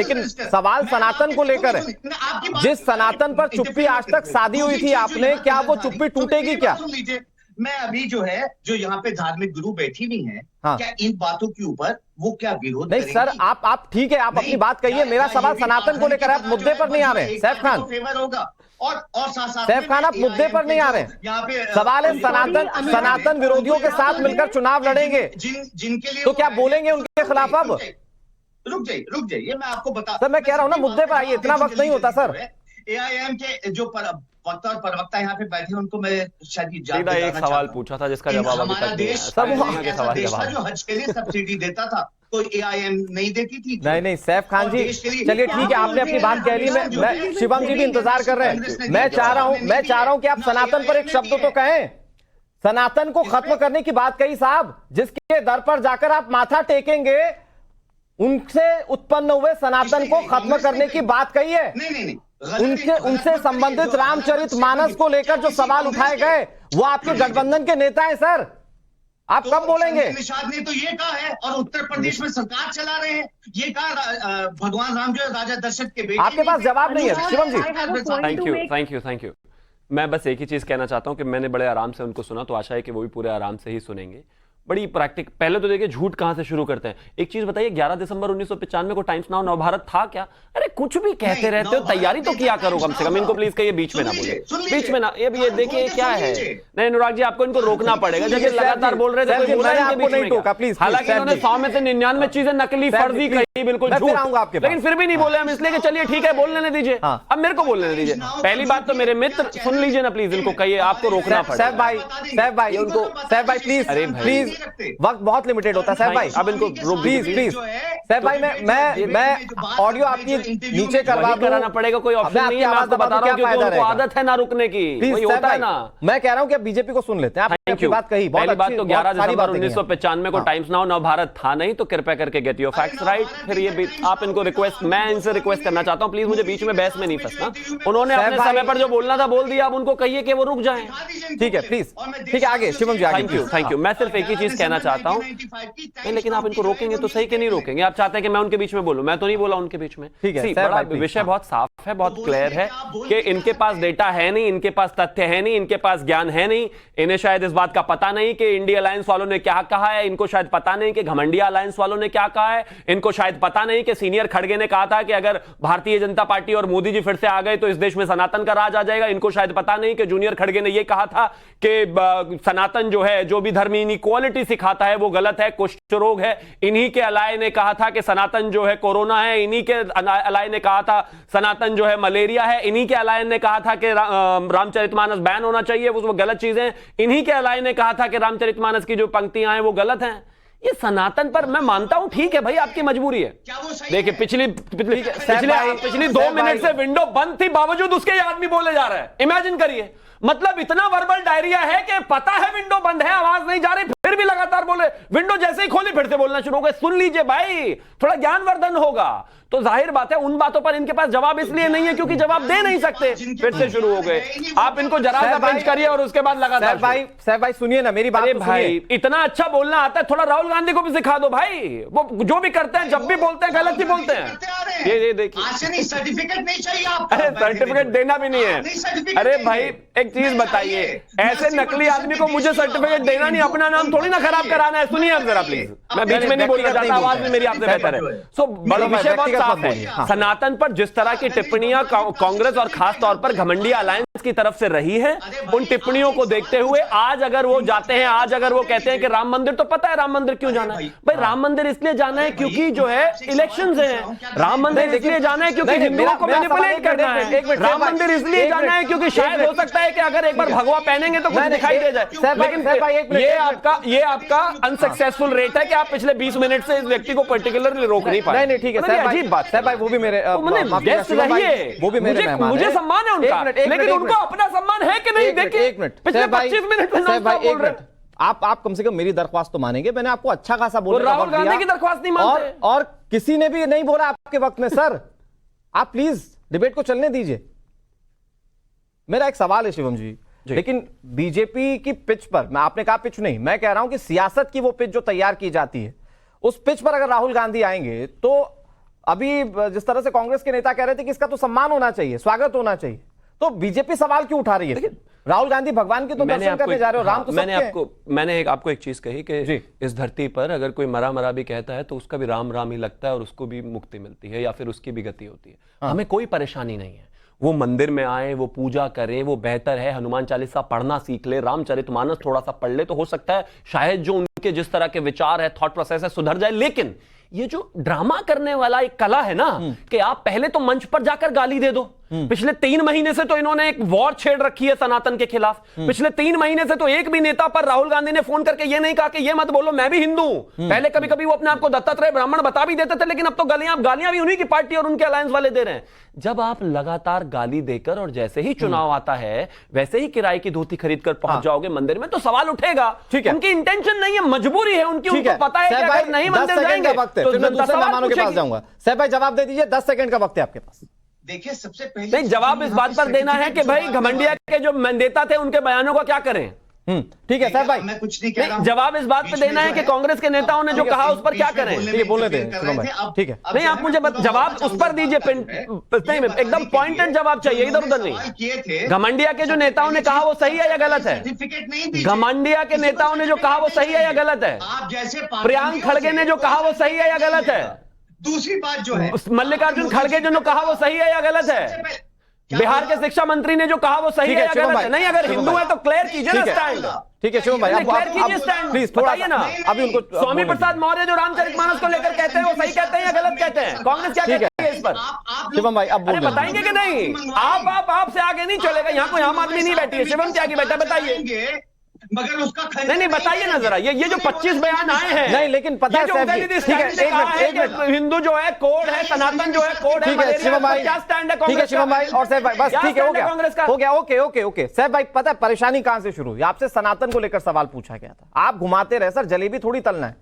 लेकिन सवाल सनातन को लेकर है। जिस सनातन पर चुप्पी आज तक साधी हुई थी आपने, क्या वो चुप्पी टूटेगी क्या? मैं अभी जो है, जो यहाँ पे धार्मिक गुरु बैठी हुई हैं, हाँ। क्या इन बातों के ऊपर वो क्या विरोध नहीं सर, आप ठीक है, आप अपनी बात कहिए। मेरा सवाल सनातन को लेकर है, आप मुद्दे पर नहीं आ रहे। सैफ खान, फेवर होगा और साथ सैफ खान, आप मुद्दे पर नहीं आ रहे। यहाँ पे सवाल है सनातन विरोधियों के साथ मिलकर चुनाव लड़ेंगे, जिनके लिए तो क्या बोलेंगे उनके खिलाफ? अब रुक जाइए, मैं आपको बता सर, मैं कह रहा हूँ ना, मुद्दे पर आइए, इतना वक्त नहीं होता सर। एआईएम के जो वक्ता और प्रवक्ता यहाँ पे बैठे हैं, उनको मैं शायद सीधा एक सवाल पूछा था जिसका जवाब अभी तक देश था जो हज के लिए सब्सिडी देता था, तो एआईएम नहीं देती थी। नहीं सैफ खान जी, चलिए ठीक है, आपने अपनी बात कह ली। मैं शिवम जी भी इंतजार कर रहे हैं। मैं चाह रहा हूं कि आप सनातन पर एक शब्द तो कहें। सनातन को खत्म करने की बात कही साहब, जिसके दर पर जाकर आप माथा टेकेंगे, उनसे उत्पन्न हुए सनातन को खत्म करने की बात कही है। नहीं, उनसे संबंधित रामचरितमानस को लेकर जो सवाल उठाए गए, वो आपके गठबंधन के नेता हैं सर। आप कब बोलेंगे? निषाद ने तो ये कहा है, और उत्तर प्रदेश में सरकार चला रहे हैं, ये कहा भगवान राम जो है राजा दशरथ के बेटे। आपके पास जवाब नहीं है शिवम जी। Thank you. मैं बस एक ही चीज कहना चाहता हूं कि मैंने बड़े आराम से उनको सुना, तो आशा है कि वो भी पूरे आराम से ही सुनेंगे। बड़ी प्रैक्टिक, पहले तो देखिए झूठ कहां से शुरू करते हैं। एक चीज बताइए, 11 दिसंबर 1995 को टाइम्स नाउ नवभारत था क्या? अरे कुछ भी कहते रहते हो, तैयारी तो किया करो कम से कम। इनको प्लीज कहिए बीच में ना बोले, बीच में ना। ये देखिए क्या है। नहीं अनुराग जी, आपको इनको रोकना पड़ेगा। जब ये लगातार बोल रहे थे, कोई बोला इनके बीच में। हालांकि इन्होंने 100 में से 99 चीजें नकली, फर्जी कही, बिल्कुल झूठ, लेकिन फिर भी नहीं बोले हम, इसलिए कि चलिए ठीक है, बोल लेने दीजिए। अब मेरे को बोल लेने दीजिए। पहली बात तो मेरे मित्र सुन लीजिए ना प्लीज, इनको कहिए आपको रोकना पड़ेगा। सैफ भाई उनको, सैफ भाई प्लीज, वक्त बहुत लिमिटेड होता है सैफ भाई। अब इनको प्लीज सैफ भाई, मैं ऑडियो आपकी नीचे कराना पड़ेगा, कोई ऑप्शन नहीं है। मैं आपको बता रहा हूं क्योंकि उनको आदत है ना रुकने की, वही होता है ना। मैं कह रहा हूं कि बीजेपी को सुन लेते हैं। आपकी बात कही, पहली बात तो 11 दिसंबर 1995 को टाइम्स नाउ नवभारत था नहीं, तो कृपया करके गेट योर फैक्ट्स राइट। फिर ये आप इनको रिक्वेस्ट, मैं इनसे रिक्वेस्ट करना चाहता हूं, प्लीज मुझे बीच में बहस में नहीं फंसना। उन्होंने अपने समय पर जो बोलना था बोल दिया, अब उनको कहिए कि वो रुक जाएं। ठीक है प्लीज, ठीक है आगे शिवम जी, थैंक यू। मैं सिर्फ एक ही चीज कहना चाहता हूं, नहीं लेकिन आप इनको रोकेंगे तो सही कि नहीं रोकेंगे? आप चाहते हैं कि मैं उनके बीच में बोलूं? मैं तो नहीं बोला उनके बीच में। ठीक है, बड़ा विषय बहुत साफ है, बहुत क्लियर है कि इनके पास डेटा है नहीं, इनके पास तथ्य है नहीं, इनके पास ज्ञान है नहीं। इन्हें शायद इस बात का पता नहीं कि इंडिया अलायंस वालों ने क्या कहा है, इनको शायद पता नहीं कि घमंडिया अलायंस वालों ने क्या कहा है, इनको शायद पता नहीं कि सीनियर खड़गे ने कहा था कि अगर भारतीय जनता पार्टी और मोदी जी फिर से आ गए तो इस देश में सनातन का राज आ जाएगा। इनको शायद पता नहीं कि जूनियर खड़गे ने यह कहा था कि सनातन जो है, जो भी धर्म इनइक्वालिटी सिखाता है वो गलत है, कुष्ठ रोग है। इन्हीं के अलाय ने कहा था कि सनातन जो है कोरोना है, इन्हीं के अलाय ने कहा था सनातन जो है मलेरिया है, इन्हीं के अलाय ने कहा था कि रामचरितमानस बैन होना चाहिए, वो गलत चीजें। इन्हीं के अलाय ने कहा था कि रामचरितमानस की जो पंक्तियां हैं वो गलत हैं। ये सनातन पर मैं मानता हूं, ठीक है भाई, आपकी मजबूरी है। देखिए पिछली 2 मिनट से विंडो बंद थी, बावजूद उसके ये आदमी बोले जा रहा है। इमेजिन करिए, मतलब इतना वर्बल डायरिया है कि पता है विंडो बंद है, आवाज नहीं जा रही, फिर भी लगातार बोले। विंडो जैसे ही खोली फिर से बोलना शुरू हो गए। सुन लीजिए भाई, थोड़ा ज्ञानवर्धन होगा। तो जाहिर बात है उन बातों पर इनके पास जवाब इसलिए नहीं है क्योंकि जवाब दे नहीं सकते। फिर से शुरू हो गए। आप इनको जरा सा बेंच करिए और उसके बाद लगातार। सैफ भाई सुनिए ना मेरी बात। अरे भाई इतना अच्छा बोलना आता है, थोड़ा राहुल गांधी को भी सिखा दो भाई। वो जो भी करते हैं, जब भी बोलते हैं गलत ही बोलते हैं। ये देखिए, सर्टिफिकेट नहीं चाहिए आपको। अरे सर्टिफिकेट देना भी नहीं है। अरे भाई एक चीज बताइए, ऐसे नकली आदमी को मुझे सर्टिफिकेट देना नहीं, अपना नाम थोड़ी ना खराब कराना है। सुनिए आप जरा प्लीज, मैं बीच में नहीं बोलना चाहता, आवाज में मेरी आपसे बेहतर है। सो बड़ा विषय बहुत साफ है। सनातन पर जिस तरह की टिप्पणियां कांग्रेस और खास तौर पर घमंडिया अलायंस की तरफ से रही है, उन टिप्पणियों को देखते हुए आज अगर वो जाते हैं, आज अगर वो कहते हैं कि राम मंदिर, तो पता है राम मंदिर क्यों जाना है भाई? राम मंदिर इसलिए जाना है क्योंकि जो है इलेक्शंस हैं। राम मंदिर इसलिए जाना है क्योंकि हिंदुओं को मैनिपुलेट करना है। राम मंदिर इसलिए जाना है क्योंकि शायद हो सकता है कि अगर एक बार भगवा पहनेंगे तो कुछ दिखाई दे जाए। लेकिन ये आपका अनसक्सेसफुल रेट है कि आप पिछले 20 मिनट से इस व्यक्ति को पर्टिकुलरली रोक नहीं पाए। नहीं ठीक है, अजीब बात है भाई। वो भी मेरे मुझे सम्मान है उनका, लेकिन उनको अपना सम्मान है कि नहीं? देखिए एक मिनट, पिछले 25 मिनट में आप कम से कम मेरी दरख्वास्त तो मानेंगे। मैंने आपको अच्छा खासा बोला, राहुल गांधी की दरख्वास्त नहीं मानते और किसी ने भी नहीं बोला आपके वक्त में। सर आप प्लीज डिबेट को चलने दीजिए। मेरा एक सवाल है शिवम जी, लेकिन बीजेपी की पिच पर, मैं आपने कहा पिच नहीं, मैं कह रहा हूं कि सियासत की वो पिच जो तैयार की जाती है, उस पिच पर अगर राहुल गांधी आएंगे तो अभी जिस तरह से कांग्रेस के नेता कह रहे थे कि इसका तो सम्मान होना चाहिए, स्वागत होना चाहिए, तो बीजेपी सवाल क्यों उठा रही है? राहुल गांधी भगवान की तो दर्शन करने जा रहे हो, राम तो मैंने आपको एक चीज कही कि इस धरती पर अगर कोई मरा मरा भी कहता है तो उसका भी राम राम ही लगता है और उसको भी मुक्ति मिलती है या फिर उसकी भी गति होती है। हमें कोई परेशानी नहीं है, वो मंदिर में आए, वो पूजा करें, वो बेहतर है। हनुमान चालीसा पढ़ना सीख ले, रामचरितमानस थोड़ा सा पढ़ ले, तो हो सकता है शायद जो उनके जिस तरह के विचार है, थॉट प्रोसेस है, सुधर जाए। लेकिन ये जो ड्रामा करने वाला एक कला है ना, कि आप पहले तो मंच पर जाकर गाली दे दो। पिछले 3 महीने से तो इन्होंने एक वॉर छेड़ रखी है सनातन के खिलाफ। पिछले 3 महीने से तो एक भी नेता पर राहुल गांधी ने फोन करके ये नहीं कहा कि ये मत बोलो मैं भी हिंदू हूं। पहले कभी कभी वो अपने आप को दत्तात्रेय ब्राह्मण बता भी देते थे, लेकिन अब तो गालियां भी उन्हीं की पार्टी और उनके अलायंस वाले दे रहे हैं। जब आप लगातार गाली देकर और जैसे ही चुनाव आता है वैसे ही किराए की धोती खरीद कर पहुंच जाओगे मंदिर में, तो सवाल उठेगा। उनकी इंटेंशन नहीं है, मजबूरी है उनकी, उनको पता है कि अगर नहीं मंदिर जाएंगे तो दूसरे मेहमानों के पास जाऊंगा। साहब भाई जवाब दे दीजिए, 10 सेकंड का वक्त है आपके पास। देखिए, सबसे पहले नहीं, जवाब इस बात पर देना है कि भाई घमंडिया के जो नेता थे उनके बयानों का क्या करें। ठीक है साहब भाई, मैं कुछ नहीं कह रहा हूं। जवाब इस बात पे देना है कि कांग्रेस के नेताओं ने जो कहा उस पर क्या करें। ठीक है, बोलने दें शुभम भाई, ठीक है। नहीं, आप मुझे जवाब उस पर दीजिए, नहीं एकदम पॉइंटेड जवाब चाहिए, इधर उधर नहीं। घमंडिया के जो नेताओं ने कहा वो सही है या गलत है? घमंडिया के नेताओं ने जो कहा वो सही है या गलत है? आप जैसे प्रियांक खड़गे ने जो कहा वो सही है या गलत है? दूसरी बात जो है, मल्लिकार्जुन खड़गे जो कहा वो सही है या गलत है? बिहार के शिक्षा मंत्री ने जो कहा वो सही है या गलत है? नहीं, अगर हिंदू है तो क्लियर कीजिए ना स्टैंड। ठीक है शुभम भाई, प्लीज थोड़ा ना। अभी उनको स्वामी प्रसाद मौर्य जो रामचरितमानस को लेकर कहते हैं वो सही कहते हैं या गलत कहते हैं? कांग्रेस क्या कहती है इस पर? शिवम भाई अब बताएंगे कि नहीं? आपसे आगे नहीं चलेगा, यहाँ कोई आम आदमी नहीं बैठी है। शिवम त्यागी बैठा, बताइए। मगर उसका नहीं बताइए ना जरा, ये जो 25 बयान आए हैं। नहीं, लेकिन पता है एक मिनट, हिंदू जो है कोड है, सनातन जो है कोड है। ठीक है शिवम भाई, क्या स्टैंड है ठीक है शिवम भाई और साहब भाई, बस ठीक है, हो गया कांग्रेस का, हो गया, ओके। साहब भाई पता है परेशानी कहां से शुरू हुई? आपसे सनातन को लेकर सवाल पूछा गया था, आप घुमाते रहे। सर जलेबी थोड़ी तलना है,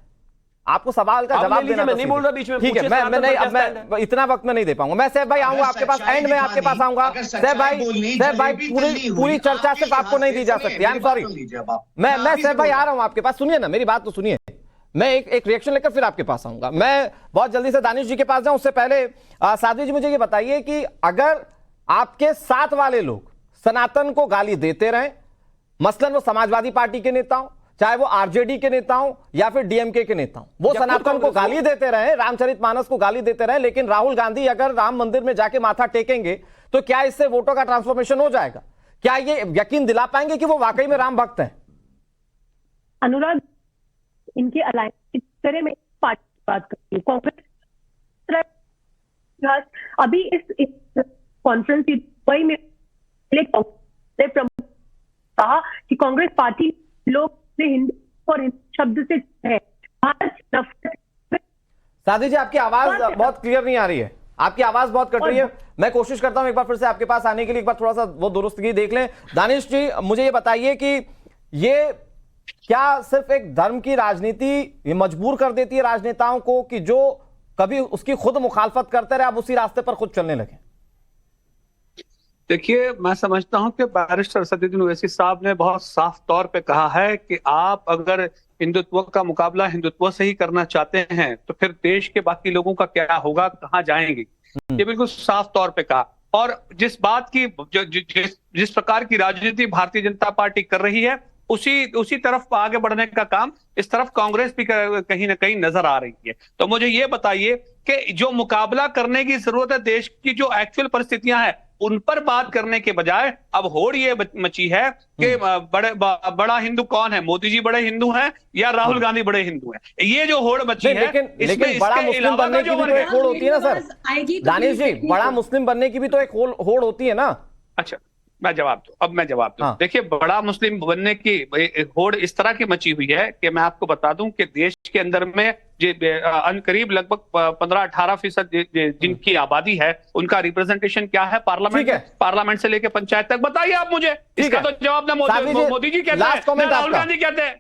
आपको सवाल का जवाब देना। मैं नहीं बोल रहा बीच में, ठीक है, मैं नहीं, अब मैं इतना वक्त में नहीं दे पाऊंगा। मैं साहब भाई आऊंगा आपके पास, एंड में आपके पास आऊंगा। साहब भाई पूरी चर्चा सिर्फ आपको नहीं दी जा सकती, आई एम सॉरी। मैं साहब भाई आ रहा हूं आपके पास, सुनिए ना मेरी बात तो सुनिए। मैं एक रिएक्शन लेकर फिर आपके पास आऊंगा। मैं बहुत जल्दी से दानिश जी के पास जाऊं, उससे पहले साध्वी जी मुझे ये बताइए कि अगर आपके साथ वाले लोग सनातन को गाली देते रहे, मसलन वो समाजवादी पार्टी के नेता हो, चाहे वो आरजेडी के नेता हो या फिर डीएमके के नेता हो, वो सनातन को गाली देते रहे, रामचरितमानस को गाली देते रहे, लेकिन राहुल गांधी अगर राम मंदिर में जाके माथा टेकेंगे तो क्या इससे वोटों का ट्रांसफॉर्मेशन हो जाएगा? क्या ये यकीन दिला पाएंगे कि वो वाकई में राम भक्त हैं? अनुराग, इनके अलायंस की तरह में पार्टी बात करती है, कांग्रेस अभी इस कॉन्फ्रेंस की दुबई में प्रमुख कहा कि कांग्रेस पार्टी लोग हिंदू और हिंदू शब्द से है। साध्वी जी आपकी आवाज बहुत क्लियर नहीं आ रही है, आपकी आवाज बहुत कट रही है। मैं कोशिश करता हूं एक बार फिर से आपके पास आने के लिए, एक बार थोड़ा सा वो दुरुस्तगी देख लें। दानिश जी मुझे ये बताइए कि ये क्या सिर्फ एक धर्म की राजनीति ये मजबूर कर देती है राजनेताओं को कि जो कभी उसकी खुद मुखालफत करते रहे अब उसी रास्ते पर खुद चलने लगे? देखिए, मैं समझता हूं कि बैरिस्टर असदुद्दीन ओवैसी साहब ने बहुत साफ तौर पे कहा है कि आप अगर हिंदुत्व का मुकाबला हिंदुत्व से ही करना चाहते हैं तो फिर देश के बाकी लोगों का क्या होगा, कहां जाएंगे, ये बिल्कुल साफ तौर पे कहा। और जिस बात की जिस प्रकार की राजनीति भारतीय जनता पार्टी कर रही है उसी तरफ आगे बढ़ने का काम इस तरफ कांग्रेस भी कहीं ना कहीं नजर आ रही है। तो मुझे ये बताइए कि जो मुकाबला करने की जरूरत है, देश की जो एक्चुअल परिस्थितियां हैं उन पर बात करने के बजाय अब होड़ ये मची है कि बड़ा हिंदू कौन है, मोदी जी बड़े हिंदू हैं या राहुल गांधी बड़े हिंदू हैं, ये जो होड़ मची है। लेकिन बड़ा मुस्लिम बनने की भी तो एक होड़ होती है ना सर दानिश जी, बड़ा मुस्लिम बनने की भी तो एक होड़ होती है ना। अच्छा, मैं जवाब दूं। हाँ। देखिए, बड़ा मुस्लिम बनने की होड़ इस तरह की मची हुई है कि मैं आपको बता दूं कि देश के अंदर में करीब लगभग 15-18% जिनकी आबादी है उनका रिप्रेजेंटेशन क्या है पार्लियामेंट से लेकर पंचायत तक। बताइए आप मुझे, इसका तो जवाब ना मोदी जी कहते हैं, राहुल गांधी कहते हैं।